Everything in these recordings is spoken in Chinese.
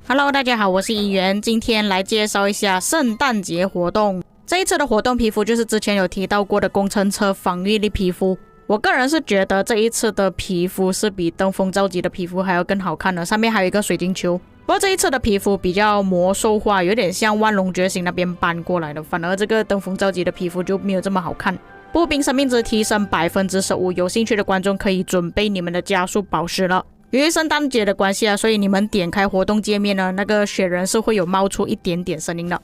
Hello， 大家好，我是怡媛，今天来介绍一下圣诞节活动。这一次的活动皮肤就是之前有提到过的工程车防御力皮肤。我个人是觉得这一次的皮肤是比登峰造极的皮肤还要更好看的，上面还有一个水晶球。不过这一次的皮肤比较魔兽化，有点像万龙觉醒那边搬过来的，反而这个登峰造极的皮肤就没有这么好看。步兵生命值提升 15%， 有兴趣的观众可以准备你们的加速宝石了。由于圣诞节的关系所以你们点开活动界面呢，那个雪人是会有冒出一点点声音的。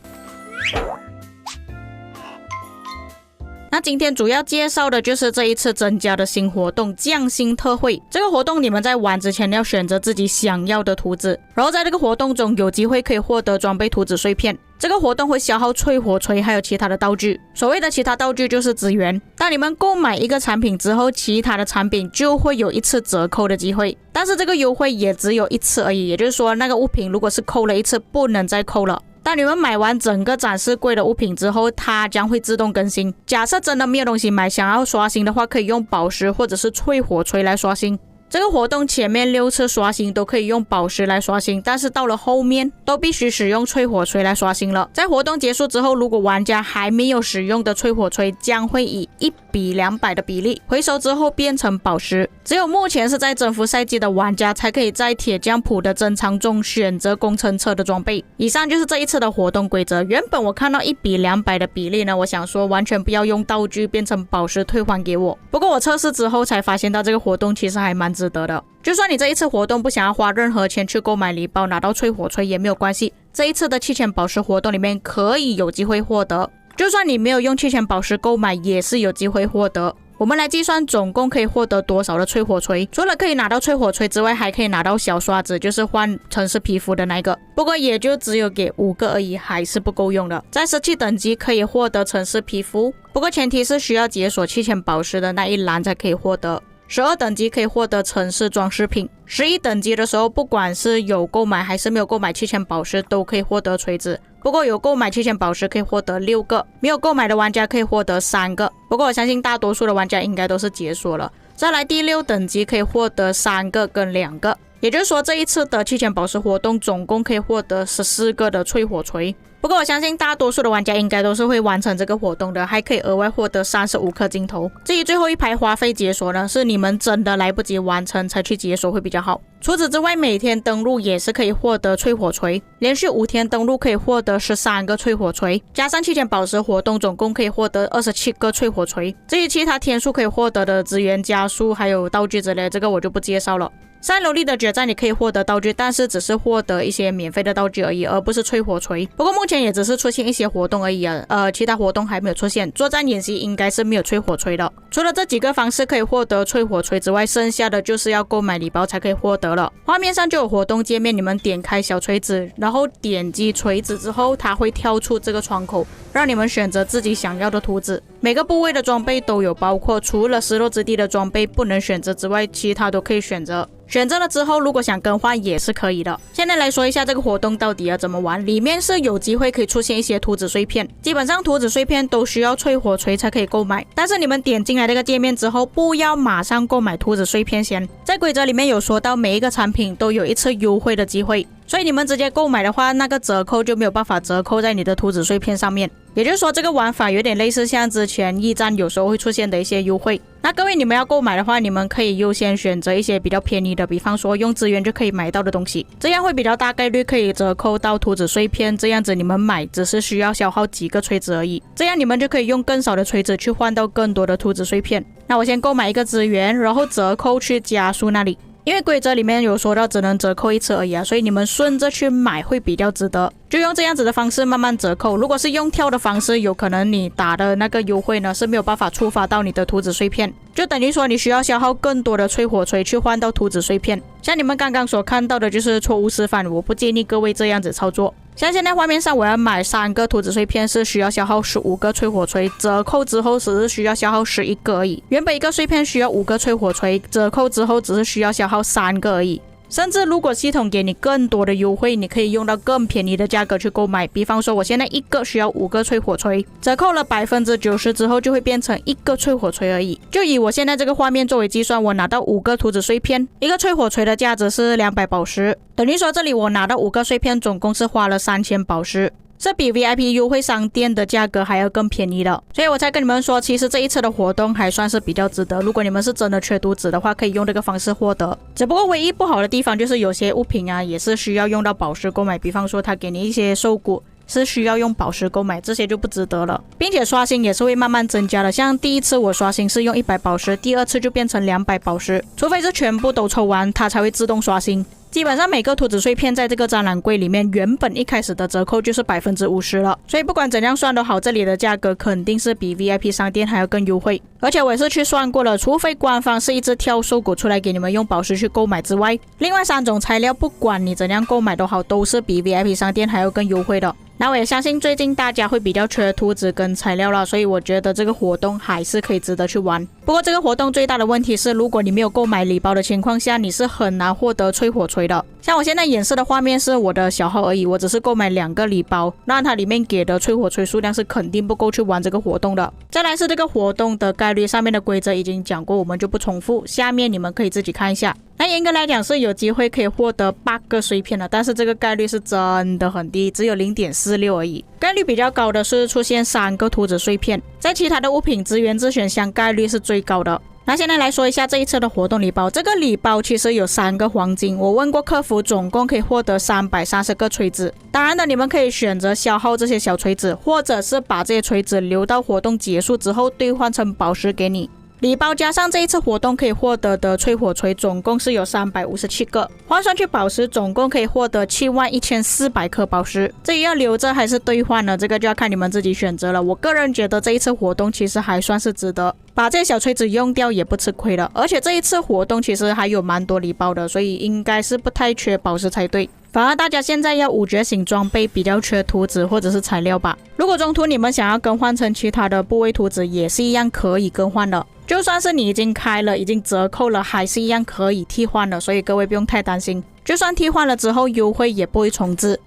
那今天主要介绍的就是这一次增加的新活动匠心特惠。这个活动你们在玩之前要选择自己想要的图纸，然后在这个活动中有机会可以获得装备图纸碎片。这个活动会消耗淬火锤还有其他的道具，所谓的其他道具就是资源。当你们购买一个产品之后，其他的产品就会有一次折扣的机会，但是这个优惠也只有一次而已，也就是说那个物品如果是扣了一次不能再扣了。当你们买完整个展示柜的物品之后，它将会自动更新。假设真的没有东西买，想要刷新的话，可以用宝石或者是淬火锤来刷新。这个活动前面6次刷新都可以用宝石来刷新，但是到了后面都必须使用淬火锤来刷新了。在活动结束之后，如果玩家还没有使用的淬火锤将会以1:200的比例回收之后变成宝石。只有目前是在征服赛季的玩家才可以在铁匠铺的珍藏中选择工程车的装备。以上就是这一次的活动规则。原本我看到1:200的比例呢，我想说完全不要用道具变成宝石退还给我。不过我测试之后才发现到这个活动其实还蛮值得的。就算你这一次活动不想要花任何钱去购买礼包拿到淬火锤也没有关系，这一次的7000宝石活动里面可以有机会获得，就算你没有用7000宝石购买也是有机会获得。我们来计算总共可以获得多少的淬火锤。除了可以拿到淬火锤之外，还可以拿到小刷子，就是换城市皮肤的那个，不过也就只有给5个而已，还是不够用的。在17等级可以获得城市皮肤，不过前提是需要解锁7000宝石的那一栏才可以获得。12等级可以获得城市装饰品。11等级的时候，不管是有购买还是没有购买7000宝石都可以获得锤子，不过有购买7000宝石可以获得6个，没有购买的玩家可以获得3个，不过我相信大多数的玩家应该都是解锁了。再来第6等级可以获得3个跟2个，也就是说这一次的7000宝石活动总共可以获得14个的淬火锤。不过我相信大多数的玩家应该都是会完成这个活动的，还可以额外获得35颗金头。至于最后一排花费解锁呢，是你们真的来不及完成才去解锁会比较好。除此之外，每天登录也是可以获得淬火锤，连续5天登录可以获得13个淬火锤，加上7000宝石活动总共可以获得27个淬火锤。至于其他天数可以获得的资源加速还有道具之类，这个我就不介绍了。3楼里的决战你可以获得道具，但是只是获得一些免费的道具而已，而不是淬火锤。不过目前也只是出现一些活动而已其他活动还没有出现。作战演习应该是没有淬火锤的。除了这几个方式可以获得淬火锤之外，剩下的就是要购买礼包才可以获得了。画面上就有活动界面，你们点开小锤子，然后点击锤子之后，它会跳出这个窗口，让你们选择自己想要的图纸。每个部位的装备都有包括，除了失落之地的装备不能选择之外，其他都可以选择。选择了之后，如果想更换也是可以的。现在来说一下这个活动到底要怎么玩。里面是有机会可以出现一些图纸碎片，基本上图纸碎片都需要淬火锤才可以购买，但是你们点进来这个界面之后，不要马上购买图纸碎片先。在规则里面有说到每一个产品都有一次优惠的机会，所以你们直接购买的话，那个折扣就没有办法折扣在你的图纸碎片上面。也就是说这个玩法有点类似像之前驿站有时候会出现的一些优惠。那各位你们要购买的话，你们可以优先选择一些比较便宜的，比方说用资源就可以买到的东西，这样会比较大概率可以折扣到图纸碎片，这样子你们买只是需要消耗几个锤子而已，这样你们就可以用更少的锤子去换到更多的图纸碎片。那我先购买一个资源，然后折扣去加速那里，因为规则里面有说到只能折扣1次而已所以你们顺着去买会比较值得。就用这样子的方式慢慢折扣。如果是用跳的方式，有可能你打的那个优惠呢是没有办法触发到你的图纸碎片，就等于说你需要消耗更多的淬火锤去换到图纸碎片。像你们刚刚所看到的就是错误示范，我不建议各位这样子操作。像现在画面上我要买3个图纸碎片是需要消耗15个淬火锤，折扣之后只是需要消耗11个而已。原本一个碎片需要5个淬火锤，折扣之后只是需要消耗3个而已。甚至如果系统给你更多的优惠，你可以用到更便宜的价格去购买。比方说我现在一个需要5个淬火锤，折扣了90%之后就会变成1个淬火锤而已。就以我现在这个画面作为计算，我拿到5个图纸碎片，一个淬火锤的价值是200宝石，等于说这里我拿到5个碎片总共是花了3000宝石，是比 VIP 优惠商店的价格还要更便宜的，所以我才跟你们说，其实这一次的活动还算是比较值得。如果你们是真的缺图纸的话，可以用这个方式获得。只不过唯一不好的地方就是有些物品啊，也是需要用到宝石购买，比方说他给你一些兽骨是需要用宝石购买，这些就不值得了。并且刷新也是会慢慢增加的，像第一次我刷新是用100宝石，第二次就变成200宝石，除非是全部都抽完，它才会自动刷新。基本上每个图纸碎片在这个展览柜里面，原本一开始的折扣就是50%了，所以不管怎样算都好，这里的价格肯定是比 VIP 商店还要更优惠。而且我也是去算过了，除非官方是一直跳兽骨出来给你们用宝石去购买之外，另外3种材料不管你怎样购买都好，都是比 VIP 商店还要更优惠的。那我也相信最近大家会比较缺图纸跟材料了，所以我觉得这个活动还是可以值得去玩。不过这个活动最大的问题是，如果你没有购买礼包的情况下，你是很难获得淬火锤的。像我现在演示的画面是我的小号而已，我只是购买2个礼包，那它里面给的淬火锤数量是肯定不够去玩这个活动的。再来是这个活动的概率，上面的规则已经讲过，我们就不重复，下面你们可以自己看一下。那严格来讲是有机会可以获得8个碎片的，但是这个概率是真的很低，只有 0.46 而已。概率比较高的是出现3个图纸碎片，在其他的物品资源自选项概率是最高的。那现在来说一下这一次的活动礼包，这个礼包其实有3个黄金，我问过客服，总共可以获得330个锤子。当然的，你们可以选择消耗这些小锤子，或者是把这些锤子留到活动结束之后兑换成宝石给你。礼包加上这一次活动可以获得的淬火锤总共是有357个，换算去宝石总共可以获得71400颗宝石。至于要留着还是兑换呢，这个就要看你们自己选择了。我个人觉得这一次活动其实还算是值得，把这些小锤子用掉也不吃亏了。而且这一次活动其实还有蛮多礼包的，所以应该是不太缺宝石才对。反而大家现在要5觉醒装备比较缺图纸或者是材料吧。如果中途你们想要更换成其他的部位图纸，也是一样可以更换的。就算是你已经开了，已经折扣了，还是一样可以替换的，所以各位不用太担心。就算替换了之后，优惠也不会重置。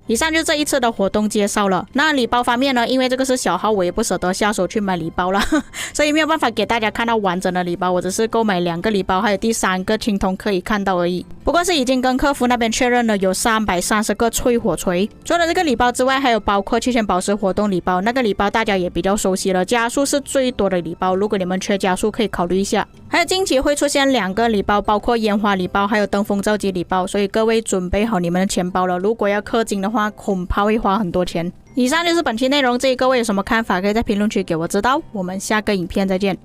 以上就这一次的活动介绍了。那礼包方面呢，因为这个是小号，我也不舍得下手去买礼包了所以没有办法给大家看到完整的礼包，我只是购买2个礼包，还有第3个青铜可以看到而已。不过是已经跟客服那边确认了，有330个淬火锤。除了这个礼包之外，还有包括7000宝石活动礼包，那个礼包大家也比较熟悉了，加速是最多的礼包，如果你们缺加速可以考虑一下。还有近期会出现2个礼包，包括烟花礼包还有登峰造极礼包，所以各位准备好你们的钱包了，如果要氪金的话恐怕会花很多钱。以上就是本期内容，至于各位有什么看法可以在评论区给我知道，我们下个影片再见。